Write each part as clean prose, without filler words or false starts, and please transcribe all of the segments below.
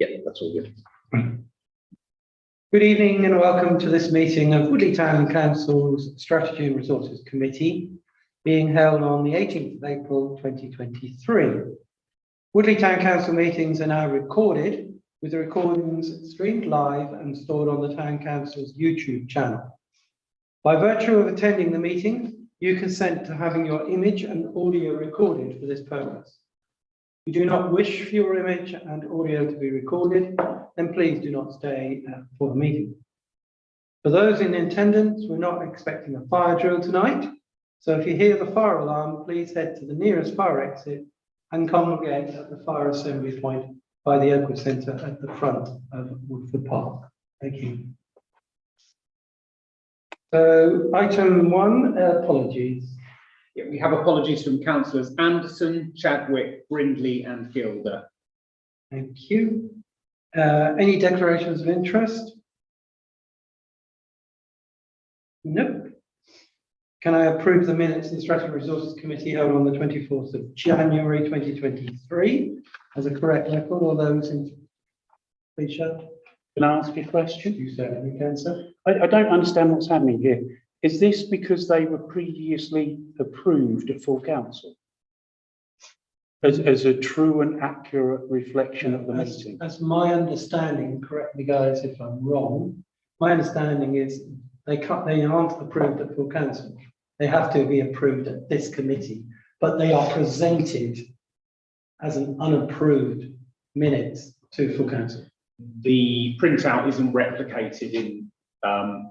Yeah, that's all good. Good evening and welcome to this meeting of Woodley Town Council's Strategy and Resources Committee, being held on the 18th of April 2023. Woodley Town Council meetings are now recorded, with the recordings streamed live and stored on the Town Council's YouTube channel. By virtue of attending the meeting, you consent to having your image and audio recorded for this purpose. If you do not wish for your image and audio to be recorded, then please do not stay for the meeting. For those in attendance, we're not expecting a fire drill tonight, so if you hear the fire alarm, please head to the nearest fire exit and congregate at the fire assembly point by the Oakwood Centre at the front of Woodford Park. Thank you. So, item 1, apologies. Yeah, we have apologies from councillors Anderson, Chadwick, Brindley and Gilder. Thank you. Any declarations of interest? No. Can I approve the minutes of the Strategy and Resources Committee held on the 24th of January 2023 as a correct record? All those in, please show. Can I ask you a question? You certainly can, sir. I don't understand what's happening here. Is this because they were previously approved at full council? As a true and accurate reflection of the meeting? That's my understanding, correct me guys if I'm wrong, my understanding is they aren't approved at full council. They have to be approved at this committee, but they are presented as an unapproved minutes to full council. The printout isn't replicated in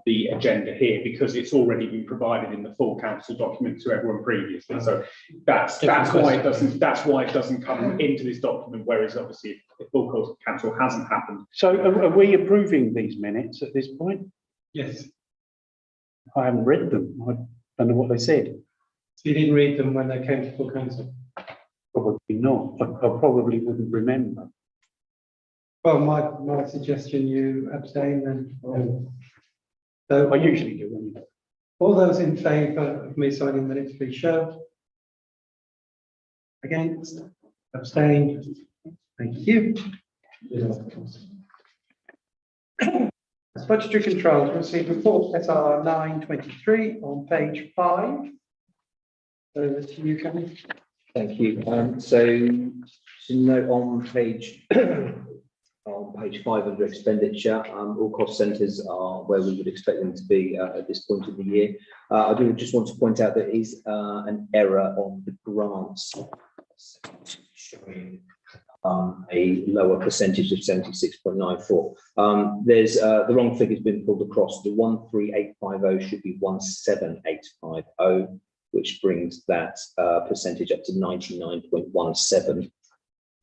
the agenda here because it's already been provided in the full council document to everyone previously. So that's why it doesn't come into this document. Whereas obviously, if full council hasn't happened. So are we approving these minutes at this point? Yes. I haven't read them. I don't know what they said. So you didn't read them when they came to full council? Probably not. I probably wouldn't remember. Well, my suggestion, you abstain then. So I usually do anyway. All those in favour of me signing the minutes, please show. Against? Abstain? Thank you. As budgetary controls, received report SR 923 on page 5. Over to you, Kevin. Thank you. So to note on page 5 under expenditure, all cost centres are where we would expect them to be at this point of the year. I do just want to point out there is an error on the grants showing a lower percentage of 76.94. There's the wrong figure's been pulled across. The 13850 should be 17850, which brings that percentage up to 99.17.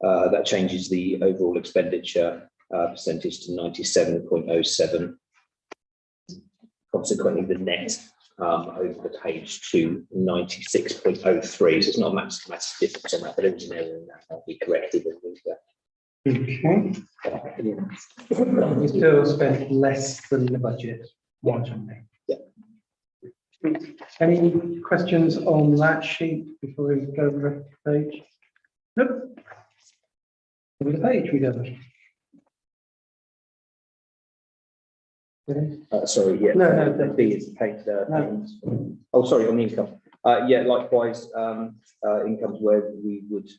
That changes the overall expenditure percentage to 97.07. Consequently, the net over the page to 96.03. So it's not a massive difference on that, but it was an error in that. That'll be corrected. Okay. We still spent less than the budget. Marginally. Yeah. Any questions on that sheet before we go over the page? Nope. Over the page we go. Sorry, yeah. No, the B is paid. No. Oh, sorry, on the income. Yeah, likewise, income's where we would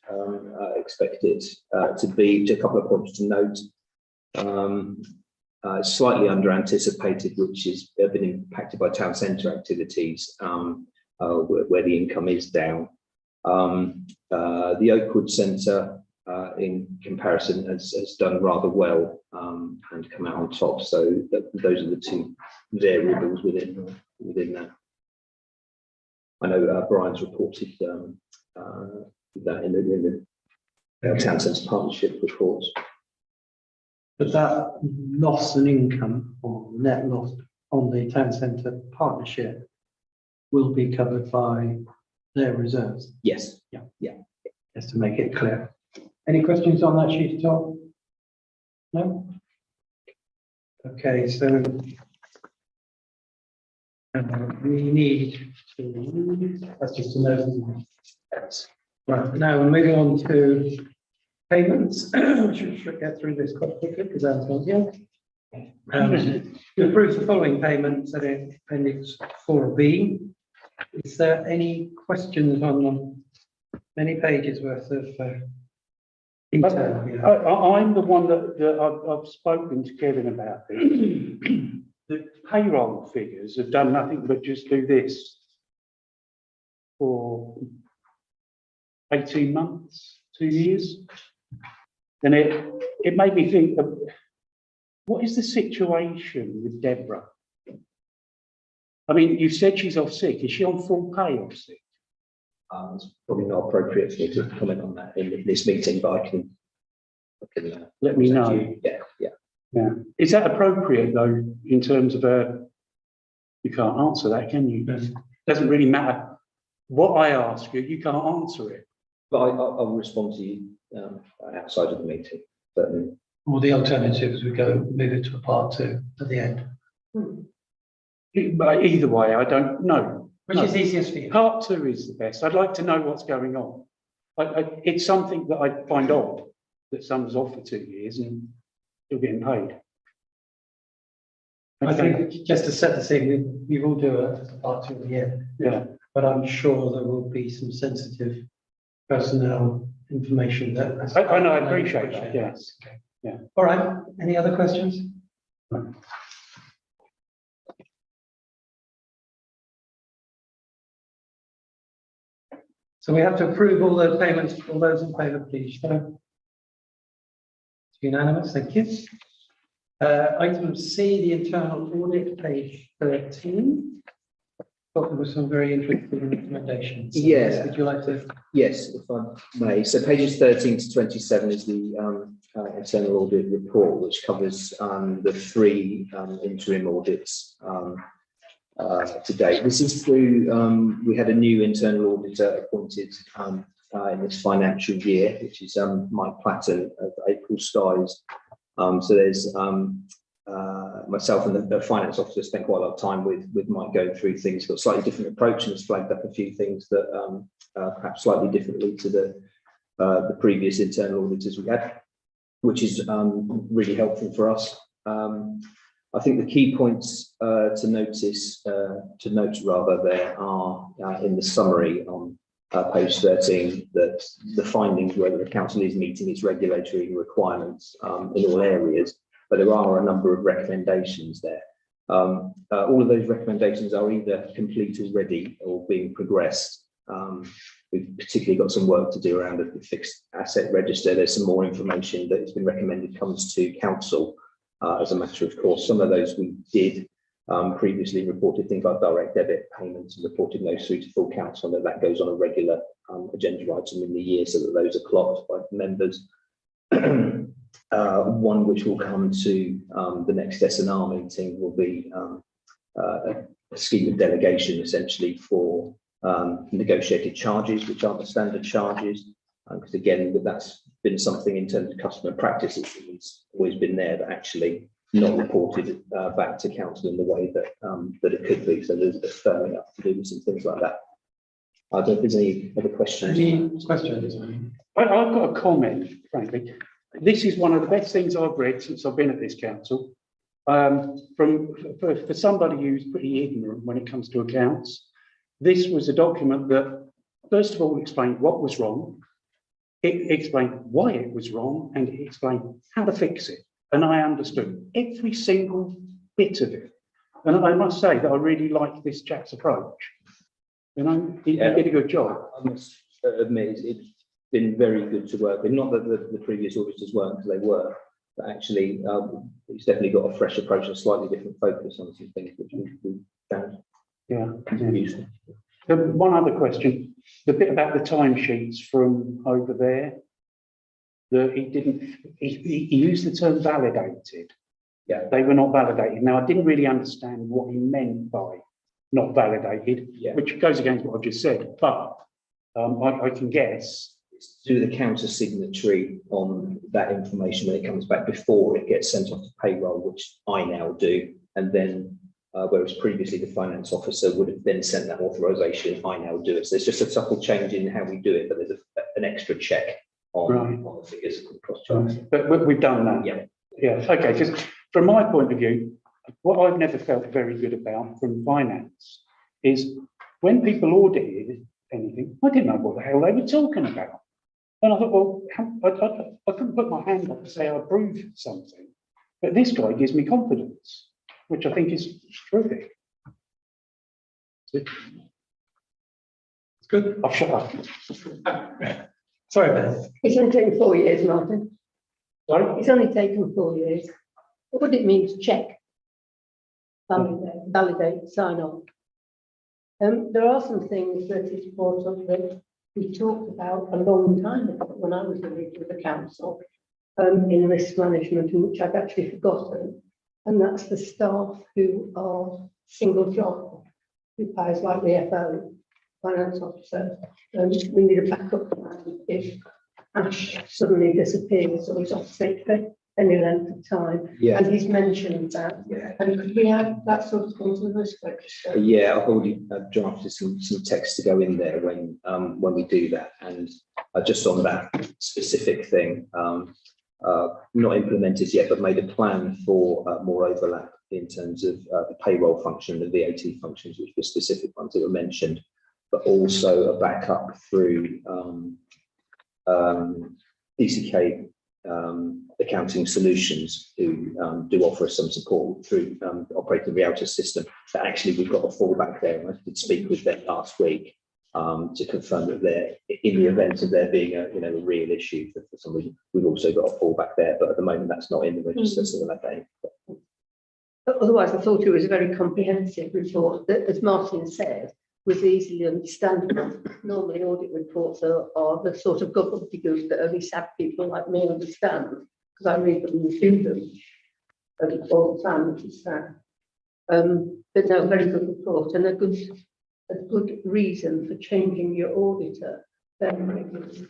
expect it to be. Just a couple of points to note. Slightly under anticipated, which has been impacted by town centre activities, where the income is down. The Oakwood Centre, in comparison, has done rather well and come out on top. So those are the two variables within that. I know Brian's reported that in the town centre partnership report. But that loss in income or net loss on the town centre partnership will be covered by their reserves. Yes. Yeah. Just to make it clear. Any questions on that sheet at all? No? Okay, so we need to, that's just a note. Right, now we're moving on to Payments, should get through this quite quickly because that's not yet. To approve the following payments at appendix 4B. Is there any questions on them? Many pages worth of detail here. I'm the one that I've spoken to Kevin about this. The payroll figures have done nothing but just do this for 18 months, 2 years. And it made me think of, what is the situation with Deborah? I mean, you said she's off sick. Is she on full pay or sick? It's probably not appropriate for me to comment on that in this meeting, but I can Let me know. Yeah. Is that appropriate though, in terms of you can't answer that, can you? Doesn't really matter what I ask you, you can't answer it. But I'll respond to you outside of the meeting, certainly. Or the alternatives, we go move it to a part 2 at the end. But either way, I don't know. Which is easiest for you? Part 2 is the best. I'd like to know what's going on. It's something that I find odd that someone's off for 2 years and still getting paid. I think just to set the scene, we will do a part 2 at the end. Yeah. But I'm sure there will be some sensitive personnel information that. I know, I appreciate that, yes. Okay. Yeah. All right, any other questions? No. So we have to approve all those payments. All those in favour, please show. It's unanimous, thank you. Item C, the internal audit, page 13. Thought there were some very interesting recommendations. So Yeah. Would you like to? Yes, if I may. So pages 13 to 27 is the internal audit report, which covers the 3 interim audits to date. This is through, we had a new internal auditor appointed in this financial year, which is Mike Platten of April Skies. So there's myself and the finance officer spent quite a lot of time with Mike going through things. Got a slightly different approach and has flagged up a few things that perhaps slightly differently to the previous internal auditors we had, which is really helpful for us. I think the key points to note rather there are in the summary on page 13 that the findings whether the council is meeting its regulatory requirements in all areas, but there are a number of recommendations there. All of those recommendations are either complete already or being progressed. We've particularly got some work to do around the fixed asset register. There's some more information that has been recommended comes to council as a matter of course. Some of those we did previously reported things like direct debit payments and reporting those through to full council, and that goes on a regular agenda item in the year so that those are clocked by members. One which will come to the next S&R meeting will be a scheme of delegation essentially for negotiated charges, which aren't the standard charges, because again that's been something in terms of customer practice. It's always been there, but actually not reported back to council in the way that that it could be. So there's a firming up to do with some things like that. I don't know if there's any other questions. Any questions? I've got a comment, frankly. This is one of the best things I've read since I've been at this council. For somebody who's pretty ignorant when it comes to accounts, this was a document that, first of all, explained what was wrong. It explained why it was wrong, and it explained how to fix it. And I understood every single bit of it. And I must say that I really like this chap's approach. You know, he did a good job. I must admit, it's been very good to work with. Not that the previous auditors weren't, because they were, but actually, it's definitely got a fresh approach and a slightly different focus on some things which we found useful. One other question, the bit about the timesheets from over there, that he used the term validated. Yeah. They were not validated. Now, I didn't really understand what he meant by not validated, which goes against what I've just said, but I can guess. It's to do with the counter signatory on that information when it comes back before it gets sent off to payroll, which I now do, and then whereas previously the finance officer would have then sent that authorization, I now do it. So there's just a subtle change in how we do it, but there's an extra check on the figures cross-check. But we've done that. Yeah. Yeah, okay, because from my point of view, what I've never felt very good about from finance is when people audited anything, I didn't know what the hell they were talking about. And I thought, well, I couldn't put my hand up to say I approve something, but this guy gives me confidence, which I think is terrific. It's good. I've shut up. Sorry, Beth. It's only taken 4 years, Martin. Sorry? It's only taken 4 years. What would it mean to check? Validate, sign off. There are some things that is brought up that we talked about a long time ago when I was the leader of the council in risk management, and which I've actually forgotten. And that's the staff who are single job, who pays like the FO, finance officer. We need a backup plan if Ash suddenly disappears or is off sick for any length of time. Yeah. And he's mentioned that. Yeah. And could we add that sort of thing to the risk register? Yeah, I've already drafted some text to go in there when we do that, and just on that specific thing, not implemented yet, but made a plan for more overlap in terms of the payroll function, the VAT functions, which were specific ones that were mentioned, but also a backup through DCK Accounting Solutions, who do offer us some support through operating the Realtor system. But actually, we've got a fallback there. And I did speak with them last week to confirm that they're in the event of there being a real issue for some reason. We've also got a fallback there, but at the moment that's not in the register, so we'll have that in. Otherwise, I thought it was a very comprehensive report that, as Martin said, was easily understandable. Normally, audit reports are the sort of gobbledygook that only sad people like me understand, because I read them and review them all the time, which is sad. But no, very good report, and a good reason for changing your auditor. Very good.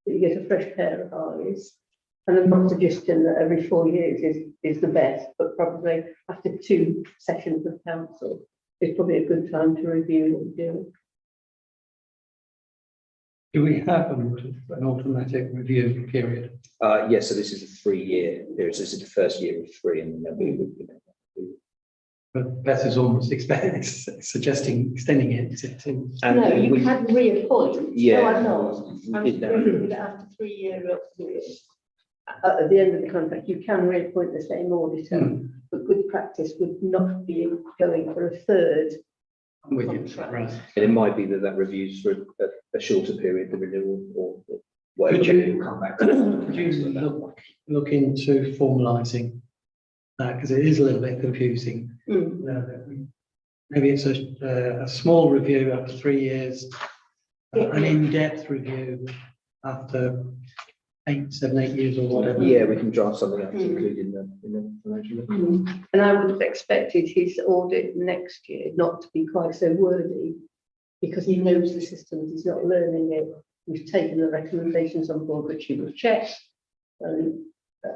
You get a fresh pair of eyes. And I'm not suggesting that every 4 years is the best, but probably after 2 sessions of council, it's probably a good time to review what we're doing. Do we have an automatic review period? Yes, so this is a 3-year period. So this is the first year of 3, and then we would. But Beth is almost suggesting extending it to. And No, you we- can reappoint. Yeah. No, I'm not. I'm We did that. thinking that after 3 years, at the end of the contract, you can reappoint the same auditor, but good practice would not be going for a third. I'm with you, right. And it might be that reviews for a shorter period, the renewal or whatever. Could you- we'll come back to. Could you look into formalising that, because it is a little bit confusing. Maybe it's a small review after 3 years, an in-depth review after 8 years or whatever. Yeah, we can draft something up to include in the financial report. And I would have expected his audit next year not to be quite so wordy, because he knows the systems, he's not learning it. We've taken the recommendations on board, which he will check.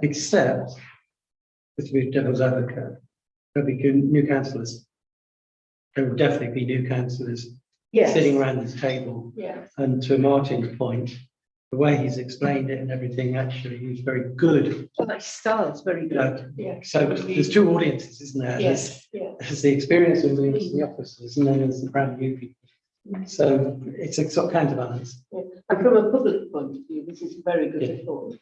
Except, to be devil's advocate, there'll be new councillors. There will definitely be new councillors Yes. sitting around this table. Yeah. And to Martin's point, the way he's explained it and everything, actually, he's very good. Well, that style's very good. Yeah. So there's 2 audiences, isn't there? Yes. Yeah. There's the experience of the officers, and then there's the brand new people. So it's a sort of counterbalance. Yeah. And from a public point of view, this is a very good Yeah. report.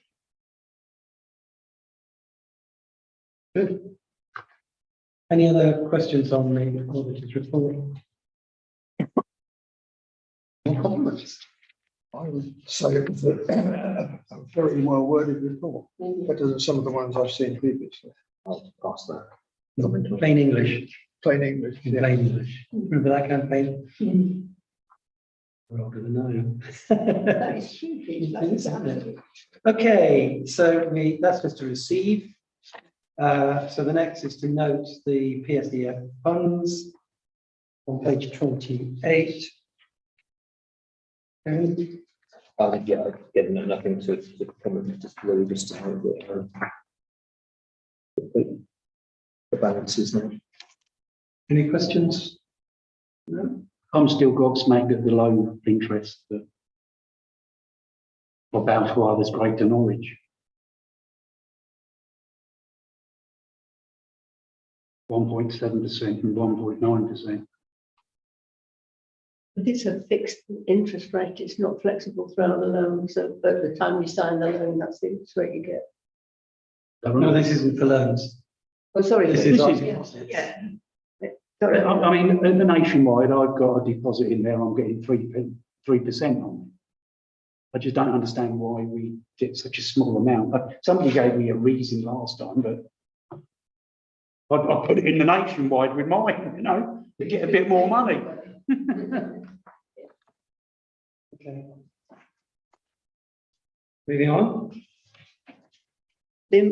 Good. Any other questions on the auditor's report? I would say it was a very well worded report, better than some of the ones I've seen previously. I'll pass that. Plain English. Plain English. Yeah. Plain English. Remember that campaign? We're older than I That am. is huge. That's amazing. Okay, so that's just to receive. So the next is to note the PSDF funds on page 28. Okay. I get nothing to comment, just really just to know the balances now. Any questions? No? I'm still gobsmacked at the low interest that Or Balfour, there's Greater Norwich. 1.7% and 1.9%. But it's a fixed interest rate, it's not flexible throughout the loan, so at the time you sign the loan, that's the interest rate you get. No, this isn't for loans. Oh, sorry. This is Yeah. Sorry. I mean, in the Nationwide, I've got a deposit in there, I'm getting 3% on. I just don't understand why we get such a small amount. Somebody gave me a reason last time, but I put it in the Nationwide with mine, you know, to get a bit more money. Okay. Moving on.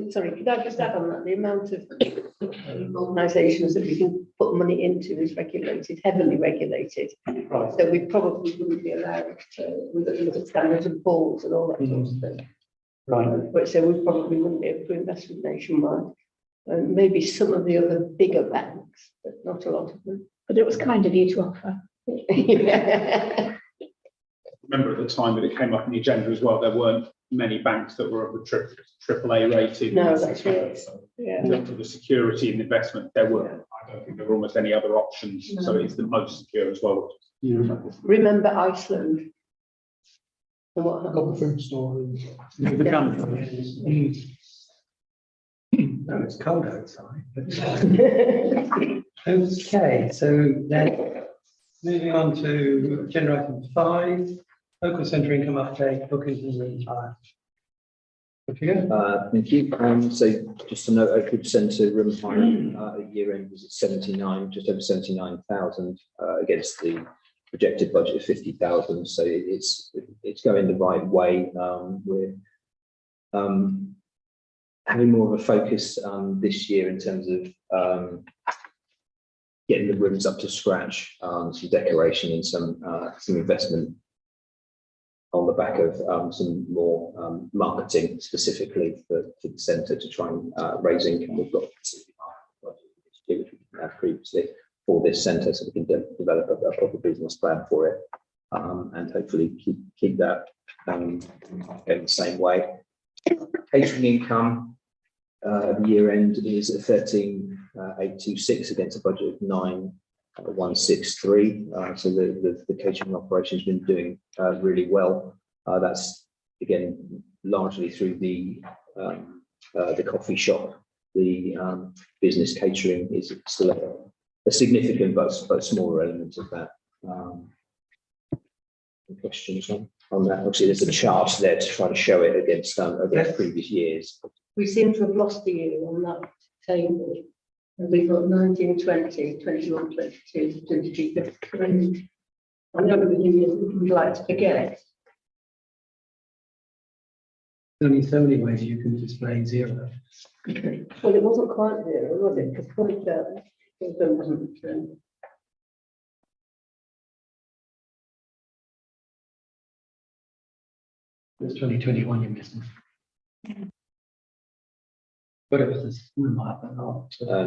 Sorry, could I just add on that, the amount of organisations that we can put money into is regulated, heavily regulated. Right. So we probably wouldn't be allowed to, we look at Standard and Poor's and all that sort of thing. Right. But so we probably wouldn't be able to invest with Nationwide. And maybe some of the other bigger banks, but not a lot of them. But it was kind of you to offer. Yeah. Remember at the time that it came up on the agenda as well, there weren't many banks that were of the AAA rated. No, that's right. Yeah. In terms of the security and investment, there were, I don't think there were almost any other options, so it's the most secure as well. Yeah. Remember Iceland? And what Got happened? the food store. The country. No, it's cold outside. Okay, so then moving on to agenda item 5, local centre income update, bookings and retire. Off you go. Thank you. So just to note, Oakwood Centre room hire at year end was at 79, just over 79,000 against the projected budget of 50,000. So it's going the right way. We're having more of a focus this year in terms of getting the rooms up to scratch, some decoration and some investment on the back of some more marketing specifically for the centre to try and raise income. We've got which we didn't have previously for this centre, so we can develop a proper business plan for it and hopefully keep that going the same way. Catering income year end is at 13,826 against a budget of 9,163. So the catering operation has been doing really well. That's again largely through the coffee shop. The business catering is still a significant but smaller element of that. Questions on that? Obviously, there's a chart there to try to show it against previous years. We seem to have lost the year on that table. And we've got 19, 20, 21, 22, 23, 23. I know the years we'd like to forget. There's only so many ways you can display 0. Well, it wasn't quite zero, was it? Because wasn't. It's 2021 you're missing. But it was the school map and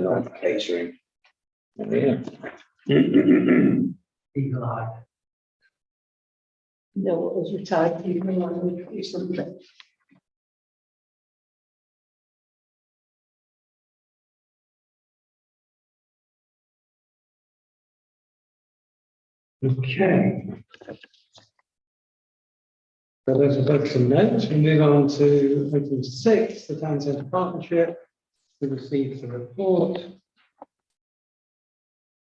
Not catering. Yeah. eagle eye. No, what was retired, you can do something. Okay. So those are both some notes. We move on to item 6, the Town Centre Partnership. We received the report.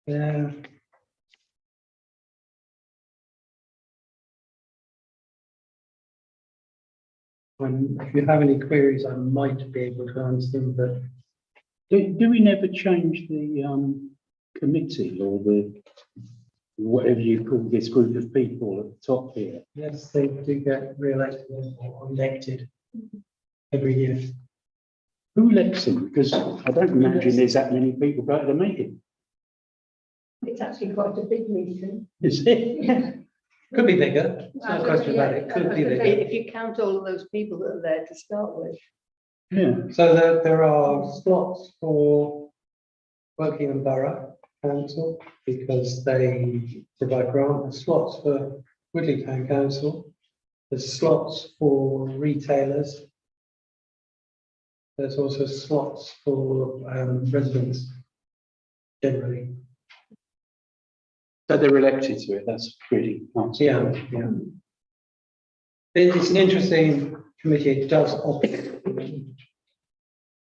Yeah. If you have any queries, I might be able to answer them, but Do we never change the committee or the whatever you call this group of people at the top here? yes, they do get re-elected or elected every year. Who elects them? Because I don't imagine there's that many people go to the meeting. It's actually quite a big meeting. Is it? Yeah. Could be bigger. It's not a question about it. Could be bigger. If you count all of those people that are there to start with. Yeah. So there are slots for Wokingham Borough Council because they provide grant, and slots for Woodley Town Council There's slots for retailers. There's also slots for residents generally. So they're elected to it, that's pretty nice. Yeah, yeah. It's an interesting committee. It does operate in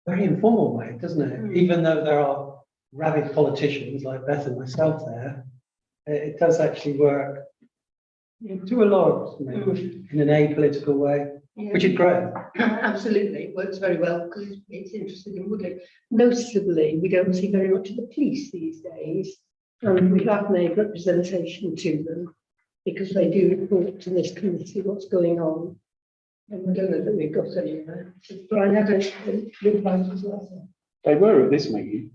a very informal way, doesn't it? Even though there are rabid politicians like Beth and myself there, it does actually work to a lot in an apolitical way, which is great. Absolutely, it works very well because it's interested in Woodley. Noticeably, we don't see very much of the police these days. And we have made representation to them because they do report to this committee what's going on. And I don't know that we've got anywhere. Brian had a reply as well. They were at this meeting.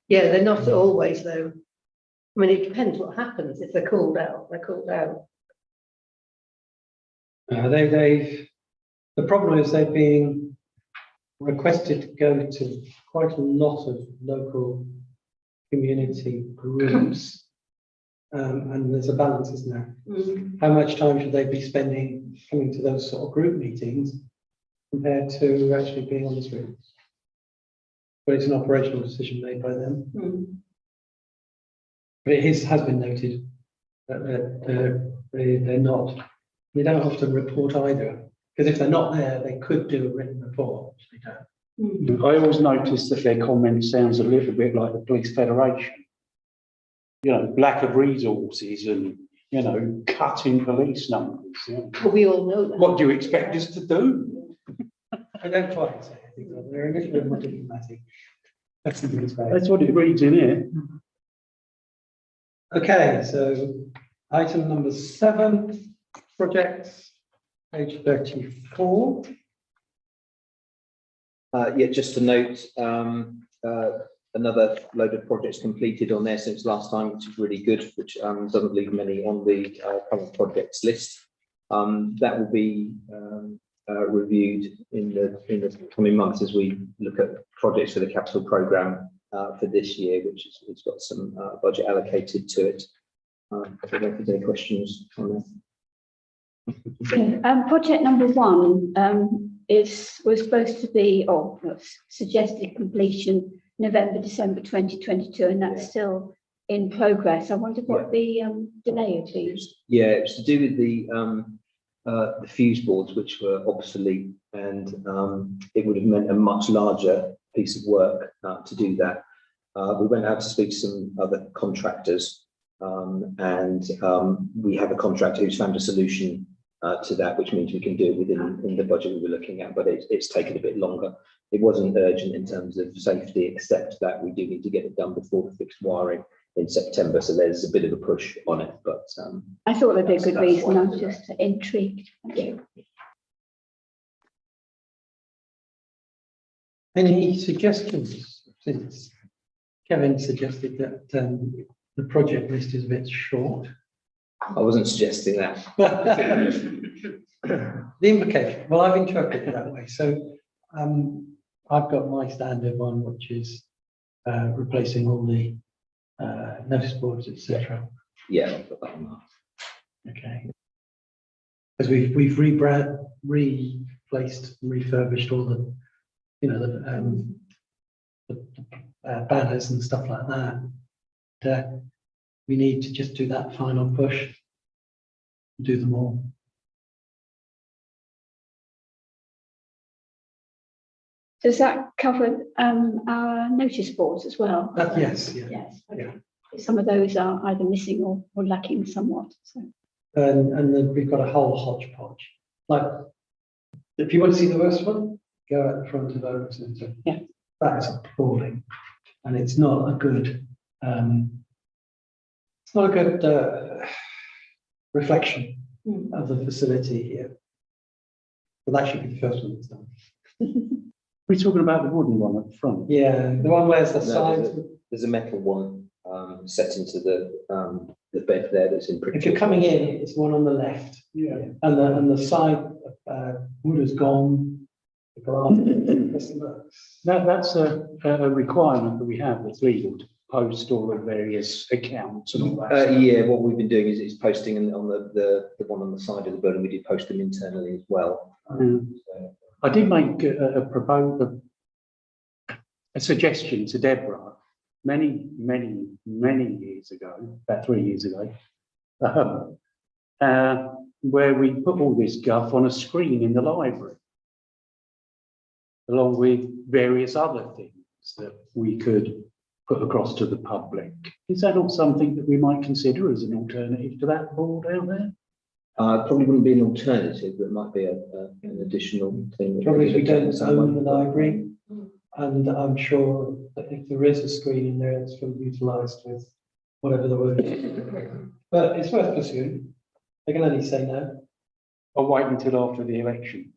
Yeah, they're not always though. I mean, it depends what happens. If they're called out, they're called out. The problem is they're being requested to go to quite a lot of local community groups. And there's a balance, isn't there? How much time should they be spending coming to those sort of group meetings compared to actually being on the streets? But it's an operational decision made by them. But it has been noted that they're not, they don't often report either. Because if they're not there, they could do a written report, which they don't. I always notice that their comment sounds a little bit like the Police Federation. You know, lack of resources and, you know, cutting police numbers. You know. Well, we all know that. What do you expect us to do? I don't quite say anything, they're a little bit more diplomatic. That's the biggest way. That's what it reads in here. Okay, so item number 7, projects, page 34. Yeah, just to note, another load of projects completed on there since last time, which is really good, which doesn't leave many on the current projects list. That will be reviewed in the coming months as we look at projects for the capital programme for this year, which has got some budget allocated to it. I don't know if there's any questions on that. Project number 1 was supposed to be, or suggested completion November, December 2022, and that's still in progress. I wonder what the delay would be. Yeah, it's to do with the fuse boards, which were obsolete, and it would have meant a much larger piece of work to do that. We went out to speak to some other contractors, and we have a contractor who's found a solution to that, which means we can do it within the budget we were looking at, but it's taken a bit longer. It wasn't urgent in terms of safety, except that we do need to get it done before the fixed wiring in September. So there's a bit of a push on it, but I thought there'd be a good that's reason. why. I was just intrigued. Thank you. Any suggestions? Since Kevin suggested that the project list is a bit short. I wasn't suggesting that. The implication, well, I've interpreted it that way. So I've got my standard one, which is replacing all the notice boards, etc. Yeah, I'll put that on Okay. Because we've replaced, refurbished all the, you know, the banners and stuff like that. We need to just do that final push, do them all. Does that cover our notice boards as well? Yes, yeah. Yes. Yeah. Some of those are either missing or lacking somewhat. So. And then we've got a whole hodgepodge. Like, if you want to see the worst one, go at the front of Open Centre. Yeah. That is appalling, and it's not a good. It's not a good reflection of the facility here. But that should be the first one that's done. We're talking about the wooden one at the front. Yeah, the one where's the No, sides. There's a metal one set into the bed there that's in pretty. If you're coming in, it's one on the left. Yeah. And the side wood has gone. The glass. That's a requirement that we have that's legal post all the various accounts and all that? Yeah, what we've been doing is posting on the one on the side of the building. We did post them internally as well. So, I did make a proposal, a suggestion to Deborah many years ago, about 3 years ago, where we put all this guff on a screen in the library, along with various other things that we could put across to the public. Is that not something that we might consider as an alternative to that board out there? probably wouldn't be an alternative, but it might be an additional thing. Probably we don't own the library, and I'm sure that if there is a screen in there, it's fully utilised with whatever the word is. But it's worth pursuing. They can only say no. Or wait until after the election?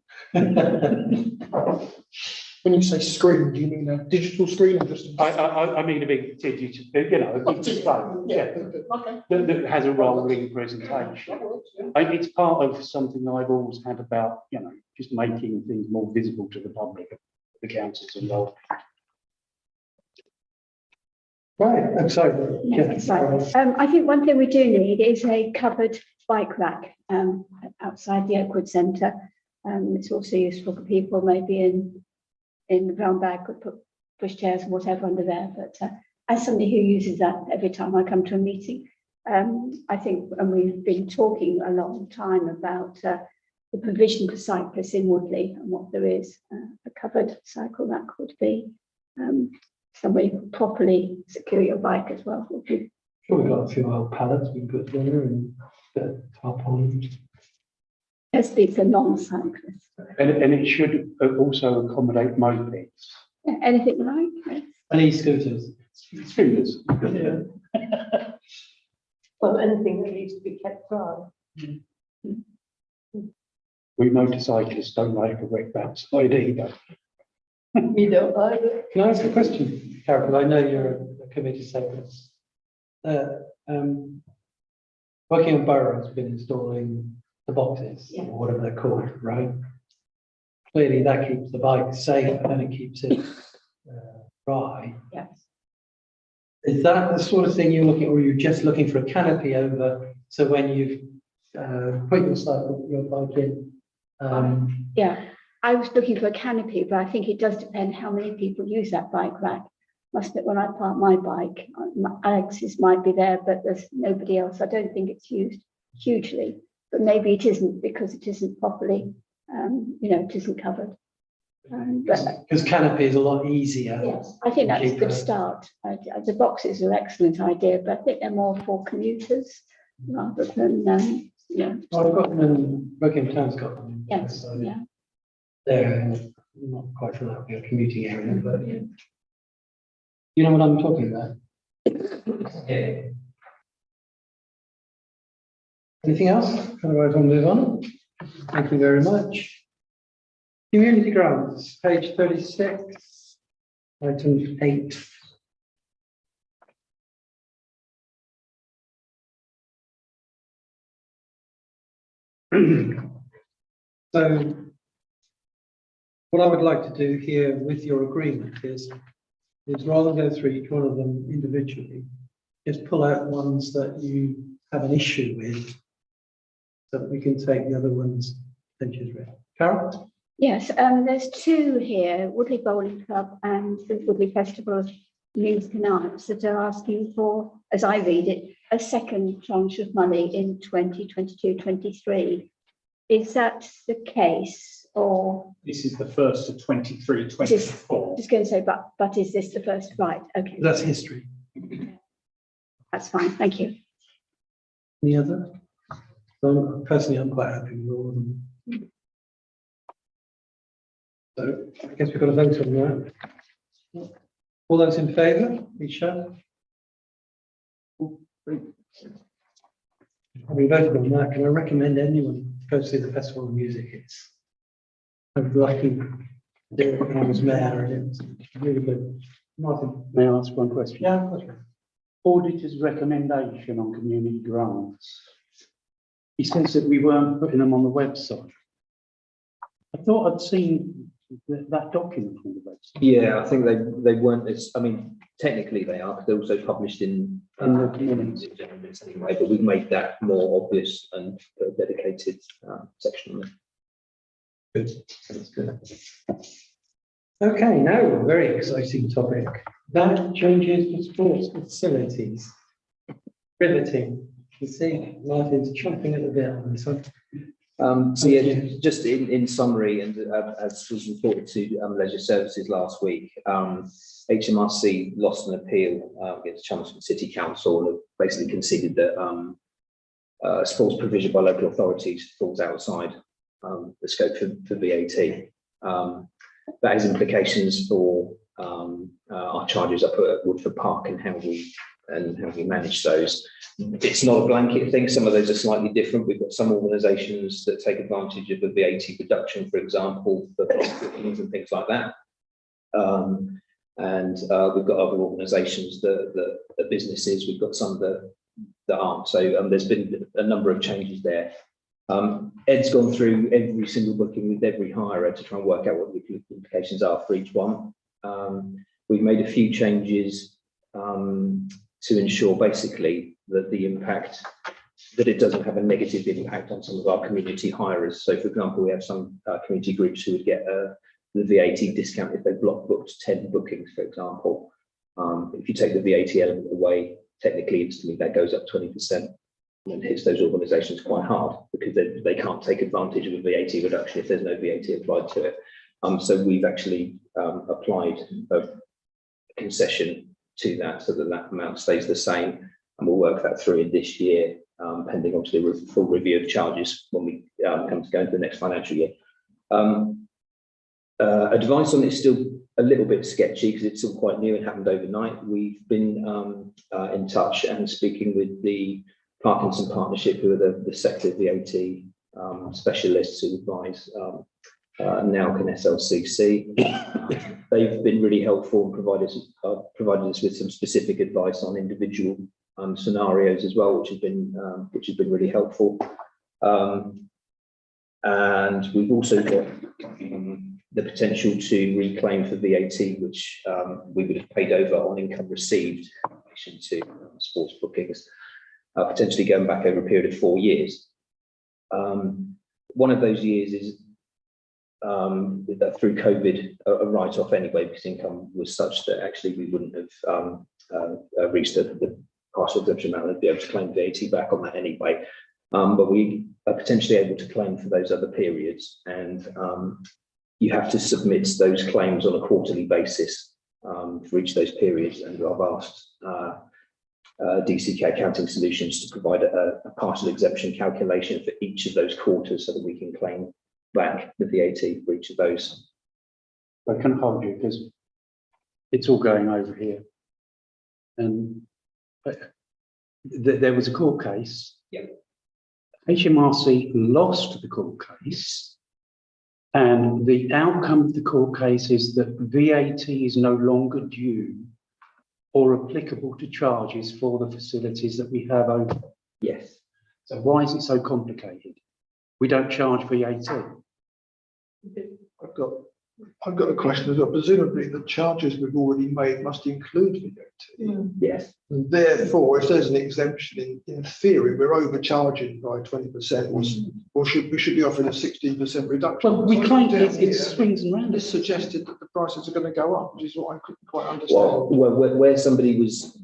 When you say screen, do you mean a digital screen or just? I mean a big digital, you know, a big display, yeah, Okay. that has a rolling presentation. It's part of something I've always had about, you know, just making things more visible to the public, the councils involved. Right, I'm sorry. Yeah, sorry. I think one thing we do need is a covered bike rack outside the Oakwood Centre. It's also useful for people maybe in the brown bag, could put pushchairs and whatever under there. But as somebody who uses that every time I come to a meeting, I think, and we've been talking a long time about the provision for cyclists in Woodley and what there is, a covered cycle that could be somewhere you could properly secure your bike as well. Sure, we've got a few old pallets we can put together and put a top on. Has to be for non-cyclists. And it should also accommodate mopeds. Yeah, anything like that. And e-scooters. Scooters. Yeah. Well, anything that needs to be kept dry. We motorcyclists don't like a wrecked outside either. You don't either. Can I ask a question, Carol? I know you're a committee secretary. Working on Borough has been installing the boxes, Yeah. or whatever they're called, right? Clearly that keeps the bike safe and it keeps it dry. Yes. Is that the sort of thing you're looking, or you're just looking for a canopy over, so when you've put your bike in? Yeah, I was looking for a canopy, but I think it does depend how many people use that bike rack. Must admit, when I park my bike, Alex's might be there, but there's nobody else. I don't think it's used hugely, but maybe it isn't because it isn't properly, it isn't covered. Because canopy is a lot easier. Yes, I think that's a good start. The boxes are an excellent idea, but I think they're more for commuters rather than, Well, I've got them in, Rockingham Town's got them. Yes, So yeah. they're not quite sure that would be a commuting area, but yeah. You know what I'm talking about? Yeah. Anything else? Otherwise, we'll move on. Thank you very much. Community grants, page 36, item 8. So what I would like to do here with your agreement is rather than go through each one of them individually, just pull out ones that you have an issue with so that we can take the other ones and just read. Carol? Yes, there's two here, Woodley Bowling Club and the Woodley Festival of Music and Arts, that are asking for, as I read it, a second tranche of money in 2022-23. Is that the case, or? This is the first of 23, Just 24. just going to say, but is this the first? Right, okay. That's history. That's fine, thank you. Any other? So personally, I'm quite happy with all of them. So I guess we've got to vote on that. All those in favour, please show. Having voted on that, can I recommend anyone go see the Festival of Music? It's I'm lucky Derek was mayor and it's really good. Martin? May I ask one question? Yeah, of course. Auditor's recommendation on community grants. He says that we weren't putting them on the website. I thought I'd seen that document on the website? Yeah, I think they weren't as, I mean, technically they are, because they're also published in In the minutes. anyway, but we've made that more obvious and put a dedicated section on it. That's good. Okay, now a very exciting topic. That changes to sports facilities. Riveting. You see, Martin's chomping at the bit on this one. So yeah, just in summary, and as was reported to Leisure Services last week, HMRC lost an appeal against Chelmsford City Council and have basically conceded that sports provision by local authorities falls outside the scope for VAT. That has implications for our charges up at Woodford Park and how we manage those. It's not a blanket thing. Some of those are slightly different. We've got some organisations that take advantage of the VAT reduction, for example, for bookings and things like that. And we've got other organisations that are businesses. We've got some that aren't. So there's been a number of changes there. Ed's gone through every single booking with every hirer to try and work out what the implications are for each one. We've made a few changes to ensure basically that the impact, that it doesn't have a negative impact on some of our community hirers. So for example, we have some community groups who would get the VAT discount if they booked 10 bookings, for example. If you take the VAT element away, technically instantly that goes up 20%. And hits those organisations quite hard because they can't take advantage of a VAT reduction if there's no VAT applied to it. So we've actually applied a concession to that so that amount stays the same, and we'll work that through in this year, pending obviously a full review of charges when we come to go into the next financial year. Advice on it is still a little bit sketchy because it's still quite new and happened overnight. We've been in touch and speaking with the Parkinson Partnership, who are the sector VAT specialists who advise NALC and SLCC. They've been really helpful and provided us with some specific advice on individual scenarios as well, which has been really helpful. And we've also got the potential to reclaim for VAT, which we would have paid over on income received in relation to sports bookings, potentially going back over a period of 4 years. One of those years is through COVID, a write-off anyway, because income was such that actually we wouldn't have reached the partial exemption amount and be able to claim VAT back on that anyway. But we are potentially able to claim for those other periods, and you have to submit those claims on a quarterly basis for each of those periods. And I've asked DCK Accounting Solutions to provide a partial exemption calculation for each of those quarters so that we can claim back the VAT for each of those. I can hold you because it's all going over here. And there was a court case. Yeah. HMRC lost the court case, and the outcome of the court case is that VAT is no longer due or applicable to charges for the facilities that we have open. Yes. So why is it so complicated? We don't charge VAT. I've got a question as well. Presumably the charges we've already made must include VAT. Yes. And therefore, if there's an exemption, in theory, we're overcharging by 20%, or should be offering a 16% reduction. Well, we claim down it here, swings and It's roundabouts. suggested that the prices are going to go up, which is what I couldn't quite understand. Well, where somebody was,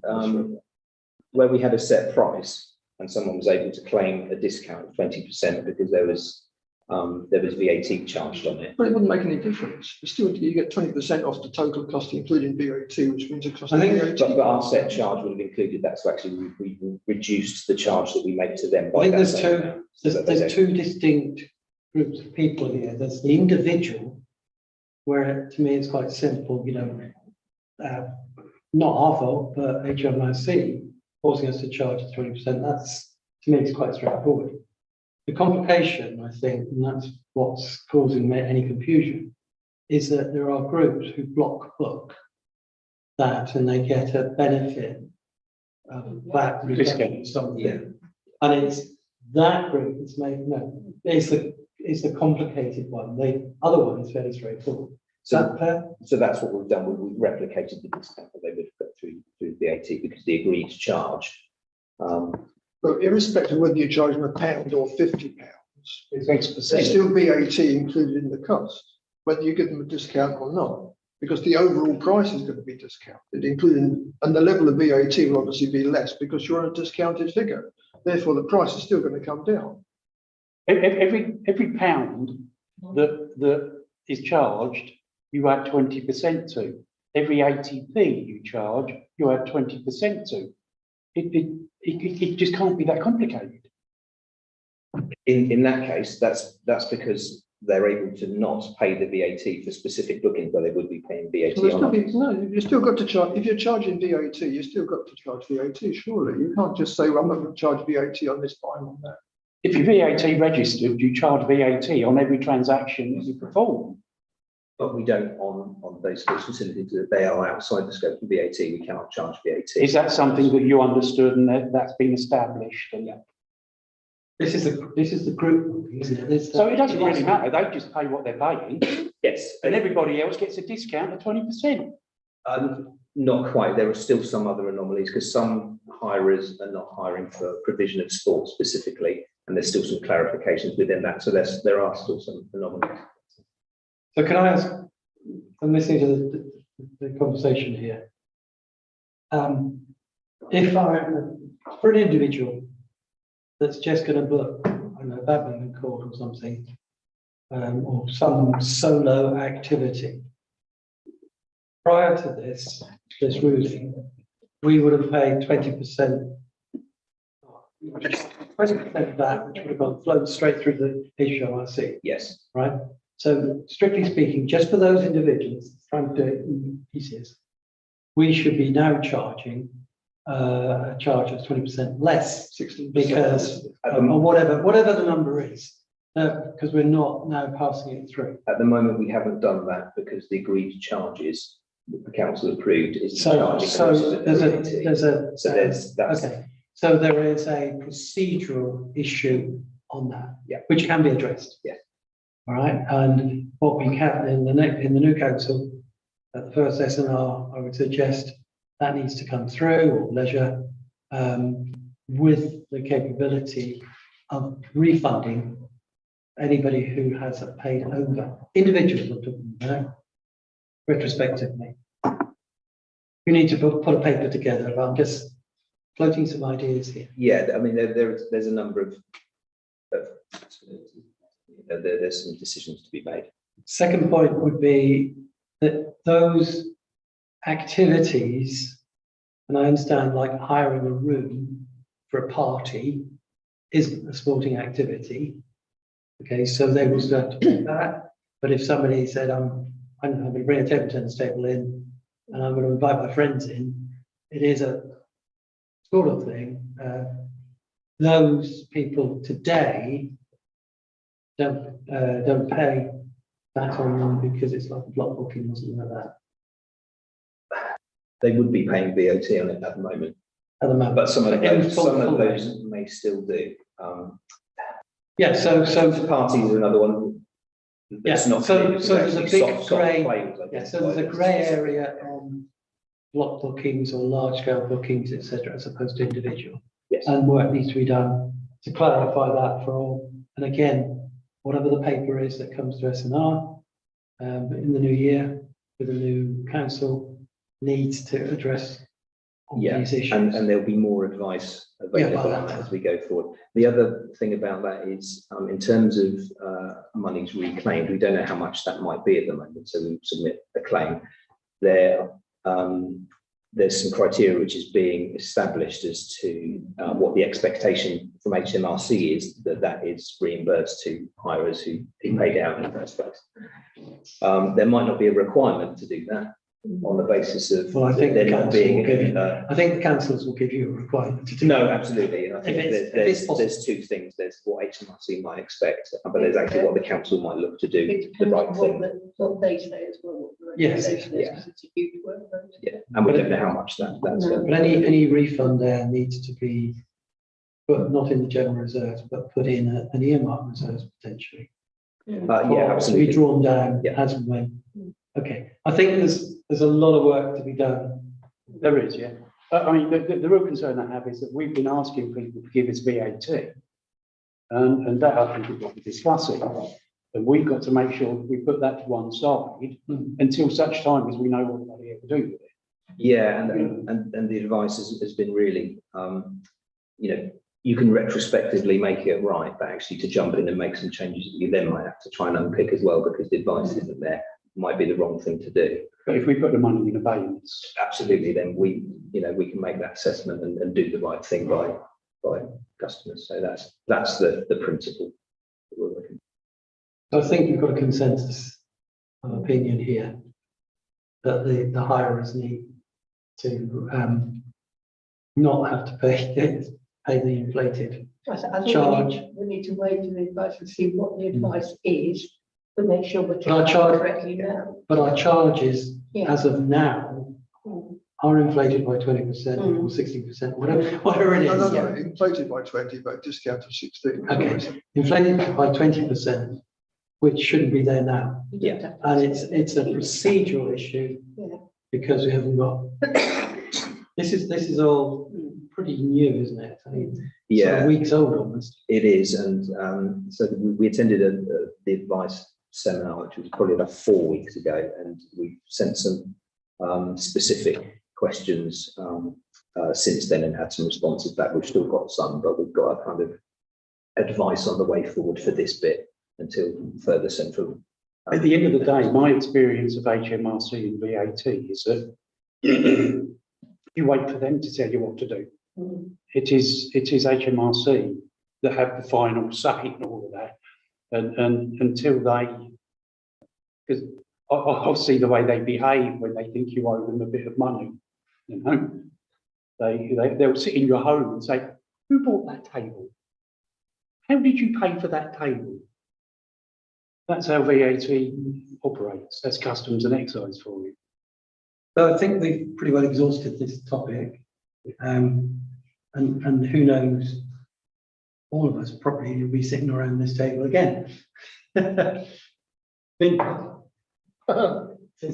where we had a set price and someone was able to claim a discount of 20% because there was VAT charged on it. But it wouldn't make any difference. You get 20% off the total cost, including VAT, which means it costs I think VAT. But our set charge would have included that, so actually we reduced the charge that we make to them. I think by there's that same amount. there's two distinct groups of people here. There's the individual, where to me it's quite simple, not our fault, but HMRC forcing us to charge 20%. That's, to me, it's quite straightforward. The complication, I think, and that's what's causing any confusion, is that there are groups who block book that and they get a benefit back reduction something. Yeah. And it's that group that's made, no, it's is the complicated one. The other one is fairly straightforward. Is that fair? So that's what we've done. We've replicated the discount that they would have got through VAT because the agreed charge. But irrespective of whether you charge them £1 or £50, It's there's still VAT included in the cost, whether you give them a discount or not, because the overall price is going to be discounted, including, and the level of VAT will obviously be less because you're on a discounted figure. Therefore, the price is still going to come down. Every pound that is charged, you add 20% to. Every 80p you charge, you add 20% to. It just can't be that complicated. In that case, that's because they're able to not pay the VAT for specific bookings where they would be paying VAT So on. no, you still got to charge, if you're charging VAT, you still got to charge VAT, surely. You can't just say, well, I'm not going to charge VAT on this, but I'm on that. If you're VAT registered, you charge VAT on every transaction that you perform. But we don't on those sports facilities that they are outside the scope of VAT. We cannot charge VAT. Is that something that you understood and that's been established? And This is the group, isn't it? so it doesn't really matter. They just pay what they're paying, Yes, and everybody else gets a discount of 20%. not quite. There are still some other anomalies because some hirers are not hiring for provision of sport specifically, and there's still some clarifications within that. So there are still some anomalies. So can I ask, I'm listening to the conversation here. If for an individual that's just going to book, I don't know, badminton court or something, or some solo activity, prior to this ruling, we would have paid 20%. 20% of that, which would have flown straight through the HMRC, Yes. right? So strictly speaking, just for those individuals trying to do it in pieces, we should be now charging a charge of 20% less 16%. because, or whatever the number is, because we're not now passing it through. At the moment, we haven't done that because the agreed charges that the council approved is So charging. Okay. So there is a procedural issue on that, Yeah. which can be addressed. Yeah. All right, and what we can in the new council, at the first SNR, I would suggest that needs to come through, or leisure, with the capability of refunding anybody who has paid over, individuals, I'm talking about, retrospectively. We need to put a paper together. I'm just floating some ideas here. Yeah, I mean, there's a number of there's some decisions to be made. Second point would be that those activities, and I understand like hiring a room for a party isn't a sporting activity. Okay, so they will start to do that. But if somebody said, I'm going to bring a table tennis table in and I'm going to invite my friends in, it is a sort of thing. Those people today don't pay that on them because it's like a block booking or something like that They would be paying VAT on it at the moment, at the moment. but some of Full those may still do. Yeah, so Parties are another one. That's Yeah, not so clear, because there's a actually big grey- play was yeah, so there's a identified grey as- area on block bookings or large scale bookings, etc., as opposed to individual. Yes. And work needs to be done to clarify that for all. And again, whatever the paper is that comes to SNR in the new year with the new council needs to address all Yeah, these issues. and there'll be more advice available on that as we go forward. The other thing about that is, in terms of monies reclaimed, we don't know how much that might be at the moment, so we submit a claim. There's some criteria which is being established as to what the expectation from HMRC is that is reimbursed to hirers who paid out in the first place. There might not be a requirement to do that on the basis of Well, I think there the not council being. will give you, I think the councils will give you a requirement to do. No, absolutely. And I think If it's there's possible. two things. There's what HMRC might expect, but there's actually what the council might look to do It the depends right on thing. what they say as well. what the Yes, recommendation is, yeah. 'cause it's a huge workload. Yeah, and we don't know how much that's No. going But any refund there needs to be put not in the general reserves, but put in an earmark reserves potentially. Yeah, To be absolutely. drawn down Yeah. as and when. Okay, I think there's a lot of work to be done. There is, yeah. I mean, the real concern I have is that we've been asking people to give us VAT. And that I think is what we're discussing. And we've got to make sure we put that to one side until such time as we know what we're to do with it. Yeah, and the advice has been really, you can retrospectively make it right, but actually to jump in and make some changes, you then might have to try and unpick as well, because the advice isn't there, might be the wrong thing to do. But if we put the money in abeyance, Absolutely, then we can make that assessment and do the right thing by customers. So that's the principle that we're looking. So I think we've got a consensus of opinion here that the hirers need to not have to pay the inflated I think charge. we need to wait for the advice and see what the advice is to make sure we're But our taking charge- it correctly now. But our charges, Yeah. as of now, are inflated by 20% or 60%, whatever it No, no, is. no, inflated by 20, but discount of 16. Okay. Inflated by 20%, which shouldn't be there now. You don't have to And say it's a procedural issue Yeah. because we haven't got. This is all pretty new, isn't it? I mean, sort of Yeah, weeks old almost. it is, and so we attended the advice seminar, which was probably about 4 weeks ago, and we sent some specific questions since then and had some responses back. We've still got some, but we've got a kind of advice on the way forward for this bit until further central. at the end of the day, my experience of HMRC and VAT is that you wait for them to tell you what to do. It is HMRC that have the final say and all of that. And until they, because I'll see the way they behave when they think you owe them a bit of money, they'll sit in your home and say, who bought that table? How did you pay for that table? That's how VAT operates. That's customs and excise for you. So I think we've pretty well exhausted this topic. And who knows, all of us probably will be sitting around this table again. Since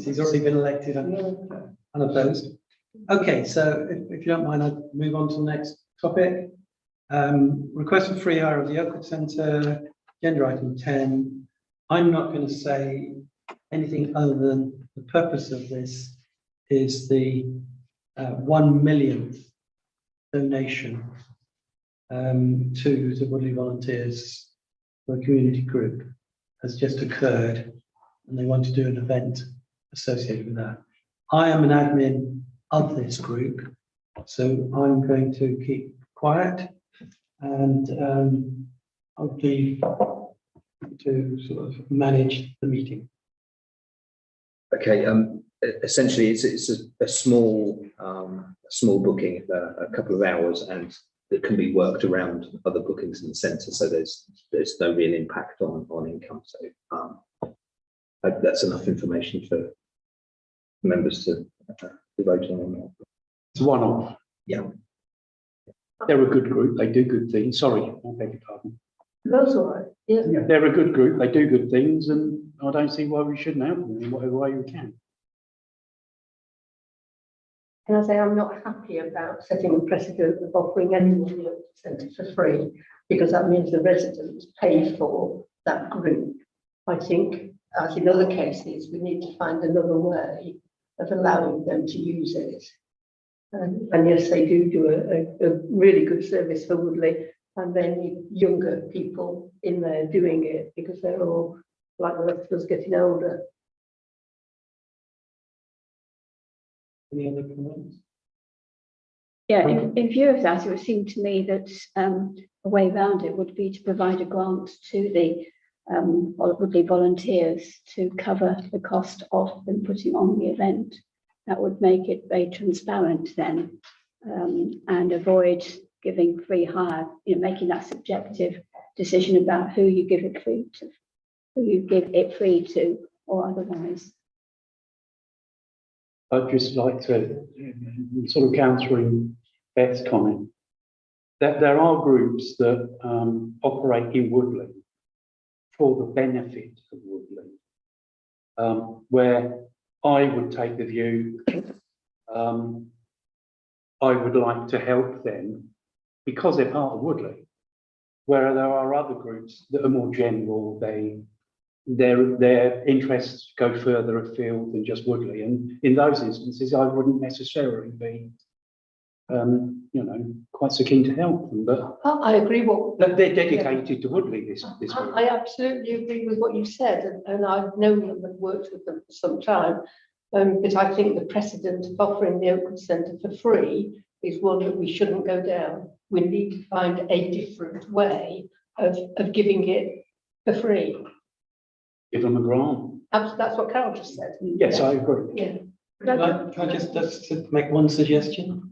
he's already been elected unopposed. Okay, so if you don't mind, I'll move on to the next topic. Request for free hire of the Oakwood Centre, agenda item 10. I'm not going to say anything other than the purpose of this is the 1 millionth donation to the Woodley Volunteers for a community group has just occurred, and they want to do an event associated with that. I am an admin of this group, so I'm going to keep quiet and I'll be to sort of manage the meeting. Okay, essentially it's a small booking, a couple of hours, and it can be worked around other bookings in the centre, so there's no real impact on income. So hope that's enough information for members to vote on. It's one-off. Yeah. They're a good group. They do good things. Sorry, I beg your pardon. That's all right, yeah. They're a good group. They do good things, and I don't see why we shouldn't help them in whatever way we can. Can I say I'm not happy about setting a precedent of offering anyone the Oakwood Centre for free, because that means the residents pay for that group. I think, as in other cases, we need to find another way of allowing them to use it. And yes, they do a really good service for Woodley, and they need younger people in there doing it because they're all, like the rest of us, getting older. Any other comments? Yeah, in view of that, it would seem to me that a way around it would be to provide a grant to the Woodley volunteers to cover the cost of them putting on the event. That would make it very transparent then, and avoid giving free hire, making that subjective decision about who you give it free to, who you give it free to, or otherwise. I'd just like to sort of countering Beth's comment that there are groups that operate in Woodley for the benefit of Woodley. Where I would take the view, I would like to help them because they're part of Woodley. Where there are other groups that are more general, their interests go further afield than just Woodley. And in those instances, I wouldn't necessarily be, quite so keen to help them, but I agree they're dedicated to Woodley this week. I absolutely agree with what you said, and I've known them and worked with them for some time. But I think the precedent of offering the Oakwood Centre for free is one that we shouldn't go down. We need to find a different way of giving it for free. Give them a grant. That's what Carol just said. Yes, I agree. Yeah. Can I just make one suggestion?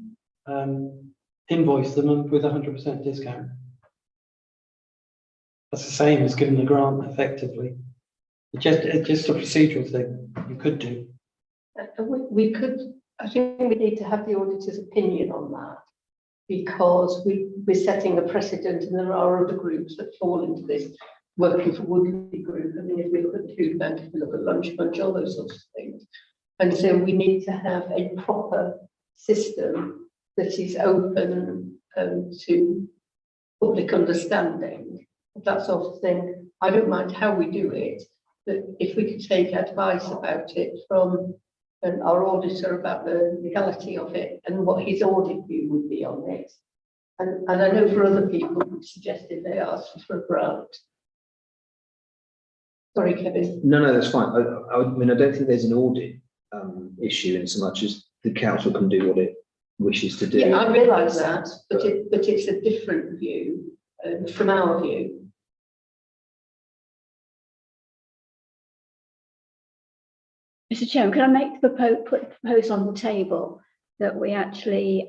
Invoice them with 100% discount. That's the same as giving the grant effectively. It's just a procedural thing you could do. We could, I think we need to have the auditor's opinion on that, because we're setting a precedent and there are other groups that fall into this working for Woodley Group. I mean, if we look at Food Bank, if we look at Lunch Bunch, all those sorts of things. And so we need to have a proper system that is open to public understanding, that sort of thing. I don't mind how we do it, but if we could take advice about it from our auditor about the legality of it and what his audit view would be on it. And I know for other people who suggested they asked for a grant. Sorry, Kevin. No, that's fine. I mean, I don't think there's an audit issue in so much as the council can do what it wishes to do. Yeah, I realise that, but it's a different view from our view. Mr. Chairman, can I make the put the proposal on the table that we actually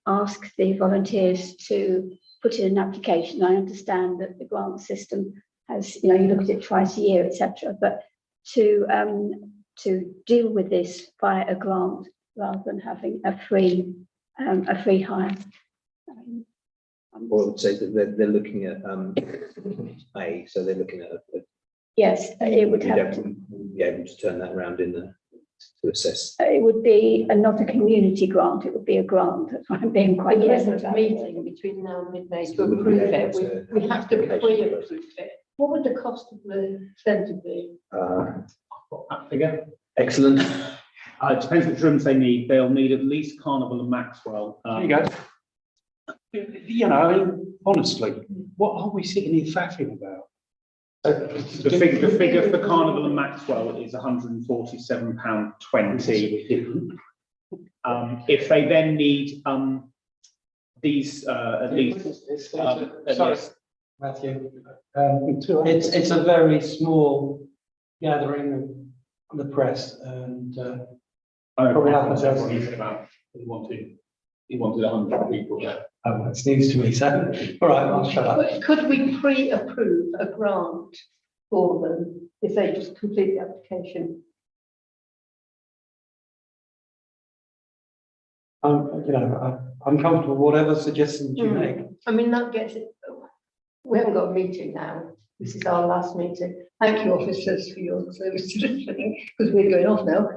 ask the volunteers to put in an application? I understand that the grant system has, you look at it twice a year, etc. But to deal with this via a grant rather than having a free hire. Or I would say that they're looking at so they're looking at yes, it would have to. be able to turn that around to assess. It would be not a community grant, it would be a grant. That's why I'm being quite There careful isn't a about meeting between now and midday to approve it. We have to pre-approve it. What would the cost of the centre be? That figure. Excellent. It depends which rooms they need. They'll need at least Carnival and Maxwell. There you go. I mean, honestly, what are we sitting here faffing about? The figure for Carnival and Maxwell is £147.20. If they then need these Matthew, it's a very small gathering of the press, and probably happens every. He wanted 100 people there. Oh, that's news to me. So, all right, I'll shut up. But could we pre-approve a grant for them if they just complete the application? I'm comfortable, whatever suggestions you make. I mean, that gets it. We haven't got a meeting now. This is our last meeting. Thank you, officers, for your service to the thing, because we're going off now.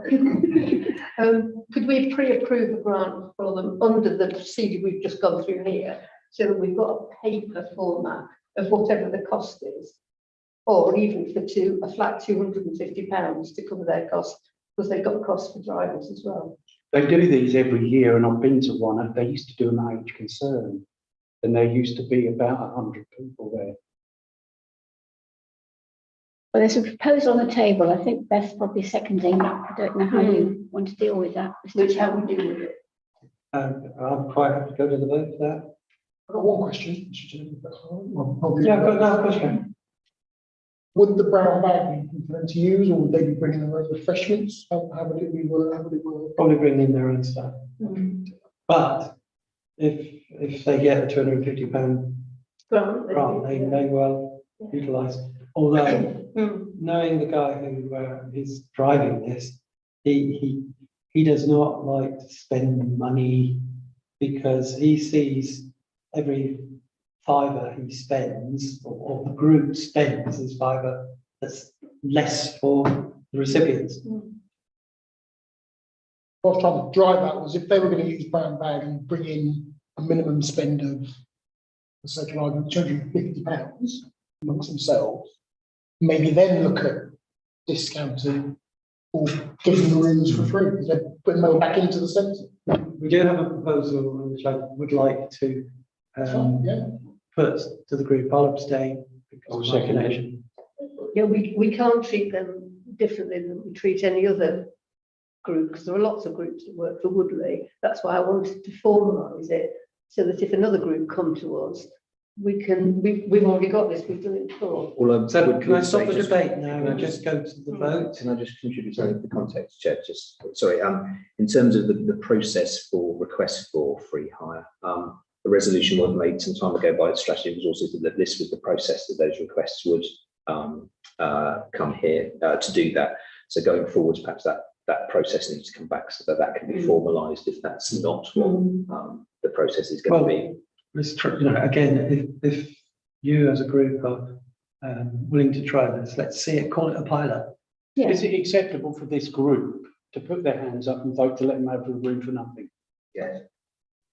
Could we pre-approve a grant for them under the procedure we've just gone through here, so that we've got a paper format of whatever the cost is, or even for a flat £250 to cover their costs, because they've got costs for drivers as well. They do these every year, and I've been to one, and they used to do an age concern, and there used to be about 100 people there. Well, there's a proposal on the table. I think Beth's probably seconding. I don't know how you want to deal with that. Which how we deal with it. I'm quite happy to go to the vote for that. I've got one question. Yeah, I've got another question. Would the brown bag be for them to use, or would they be bringing their own refreshments? How would it be? How would it work? Probably bring in their own stuff. But if they get a £250 grant, they may well utilise. Although knowing the guy who is driving this, he does not like to spend money, because he sees every fiver he spends, or the group spends as fiver, that's less for the recipients. What I was trying to drive at was if they were going to use brown bag and bring in a minimum spend of, let's say, £250 amongst themselves, maybe then look at discounting or giving the rooms for free because they're putting money back into the centre. We do have a proposal which I would like to Yeah. put to the group. I'll abstain because I'll of my second it. connection. Yeah, we can't treat them differently than we treat any other group, because there are lots of groups that work for Woodley. That's why I wanted to formalise it, so that if another group come to us, we've already got this, we've done it before. Well, So can I stop the just- debate now and just go to the vote? Can I just contribute to the context, Chair? Just, sorry, in terms of the process for requests for free hire, the resolution was made some time ago by the Strategy and Resources that this was the process that those requests would come here to do that. So going forwards, perhaps that process needs to come back so that can be formalised if that's not what the process is going to be. Let's try, again, if you as a group are willing to try this, let's see it, call it a pilot. Yeah. Is it acceptable for this group to put their hands up and vote to let them have the room for nothing? Yes.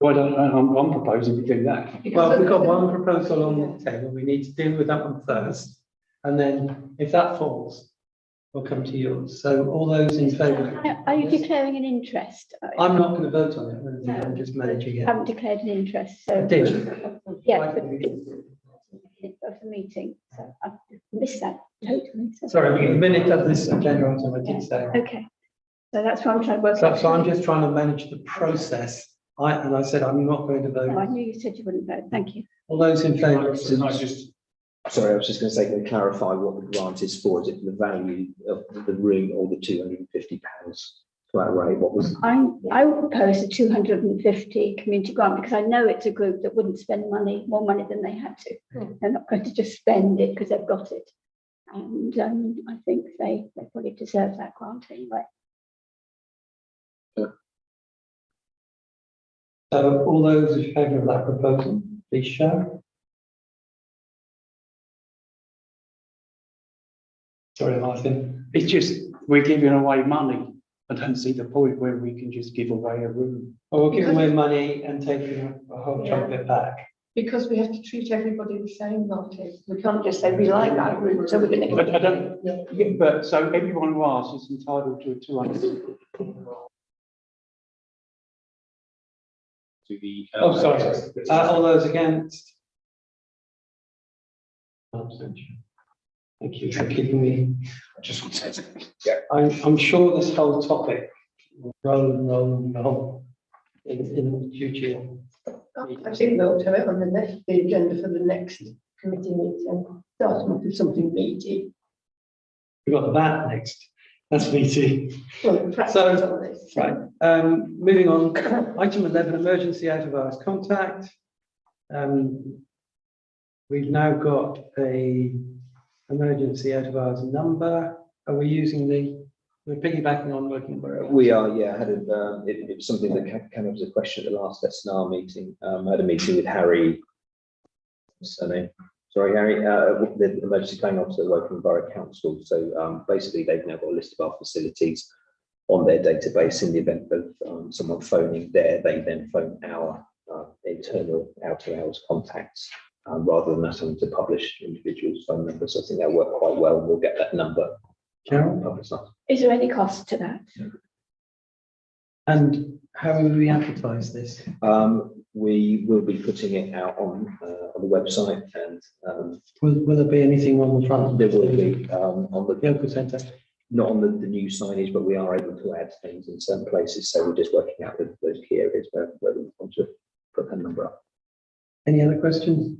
Why don't I'm proposing we do that. Well, we've got one proposal on the table. We need to deal with that one first. And then if that falls, we'll come to yours. So all those in favour? Are you declaring an interest? I'm not going to vote on it. or anything, I'm just managing You it. haven't declared an interest, I so. did. Yeah, but of the meeting, so I missed that totally. So- Sorry, the minute of this agenda item, I did say. Okay, so that's what I'm trying to work So, out. so I'm just trying to manage the process. I said I'm not going to Oh, I vote. knew you said you wouldn't vote, thank you. All those in favour? Sorry, I was just going to say, can I clarify what the grant is for? Is it the value of the room or the £250 flat rate? What was? I would propose a 250 community grant, because I know it's a group that wouldn't spend more money than they had to. They're not going to just spend it because they've got it. And I think they probably deserve that grant anyway. So all those in favour of that proposal, please show. Sorry, Martin. It's just, we're giving away money. I don't see the point where we can just give away a room. Well, we're giving away money and taking a whole chunk of it back. Because we have to treat everybody the same, Martin. We can't just say we like that group, so we're going to. I don't, yeah, but so everyone who asks is entitled to a 200. To the. Oh, sorry. All those against? Abstention. Thank you for keeping me. Just want to say. I'm sure this whole topic will roll in future. I think we'll have it on the agenda for the next committee meeting, starting with something meaty. We've got that next. That's meeting. Well, perhaps So- it's on this. Right. Moving on. Item 11, emergency out of hours contact. We've now got a emergency out of hours number. Are we using we're piggybacking on working umbrella? We are, yeah. I had it was something that came up as a question at the last SNR meeting. I had a meeting with Harry. Surname? Sorry, Harry. The emergency claim officer at Woking Borough Council. So basically, they've now got a list of our facilities on their database. In the event of someone phoning there, they then phone our internal out of hours contacts rather than us having to publish individuals' phone numbers. I think that worked quite well, and we'll get that number Carol? publicised. Is there any cost to that? And how will we advertise this? We will be putting it out on the website, and Will there be anything on the front? there will be on the Yoga Centre. not on the new signage, but we are able to add things in certain places. So we're just working out those key areas where we want to put that number up. Any other questions?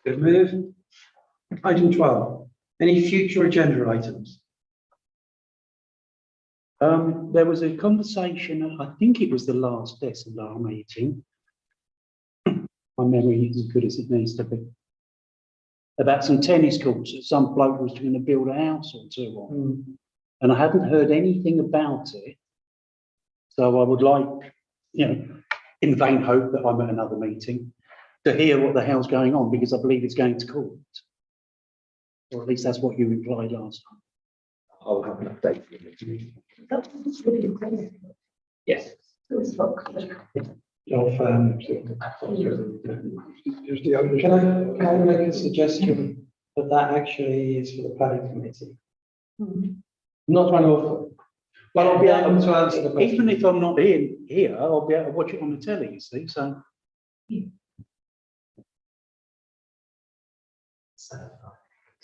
Good move. Item 12. Any future agenda items? There was a conversation, I think it was the last SLR meeting. My memory isn't as good as it needs to be. About some tennis courts that some bloke was going to build a house or two on. And I hadn't heard anything about it. So I would like, in vain hope that I'm at another meeting, to hear what the hell's going on, because I believe it's going to court. Or at least that's what you implied last time. I'll have an update. Yes. Of, Is the ownership. can I make a suggestion that that actually is for the planning committee? I'm not trying to offer. Well, I'll be able to answer the question. Even if I'm not here, I'll be able to watch it on the telly, you see, so.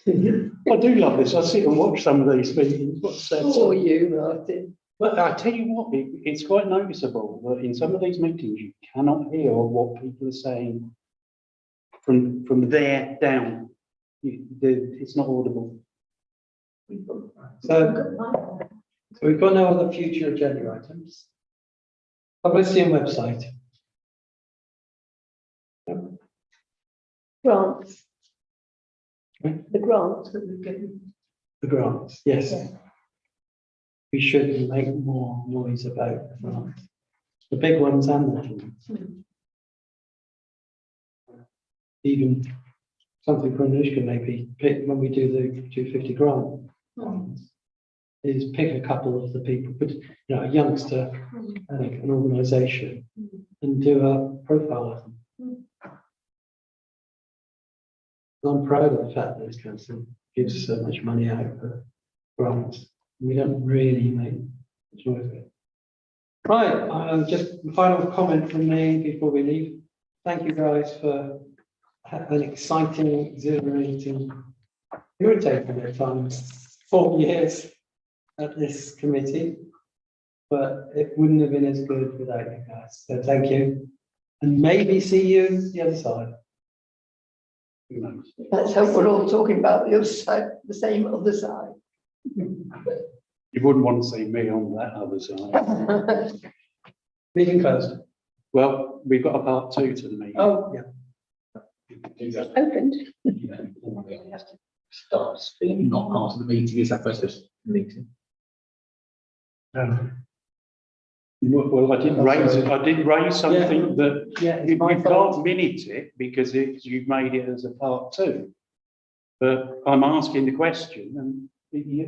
I do love this. I sit and watch some of these meetings. For you, Martin. But I tell you what, it's quite noticeable that in some of these meetings, you cannot hear what people are saying from there down. It's not audible. So we've got no other future agenda items. Publicity and website. Grants. Hmm? The grants that we've given. The grants, yes. Yeah. We should make more noise about the grants. The big ones and the little ones. Even something for Anushka maybe, pick when we do the 250 grant. Is pick a couple of the people, but you know, a youngster and an organisation and do a profile of them. I'm proud of the fact that this council gives so much money out for grants. We don't really make much noise of it. Right, just a final comment from me before we leave. Thank you guys for an exciting, exhilarating, irritating at times 4 years at this committee, but it wouldn't have been as good without you guys. So thank you, and maybe see you the other side. Who knows? Let's hope we're all talking about the other side, the same other side. You wouldn't want to see me on that other side. Meeting closed. Well, we've got a part 2 to the meeting. Oh, yeah. Opened. Starts being not part of the meeting, is that first meeting? Well, I did raise something that Yeah, it's you my fault. can't minute it because you've made it as a part 2. But I'm asking the question and you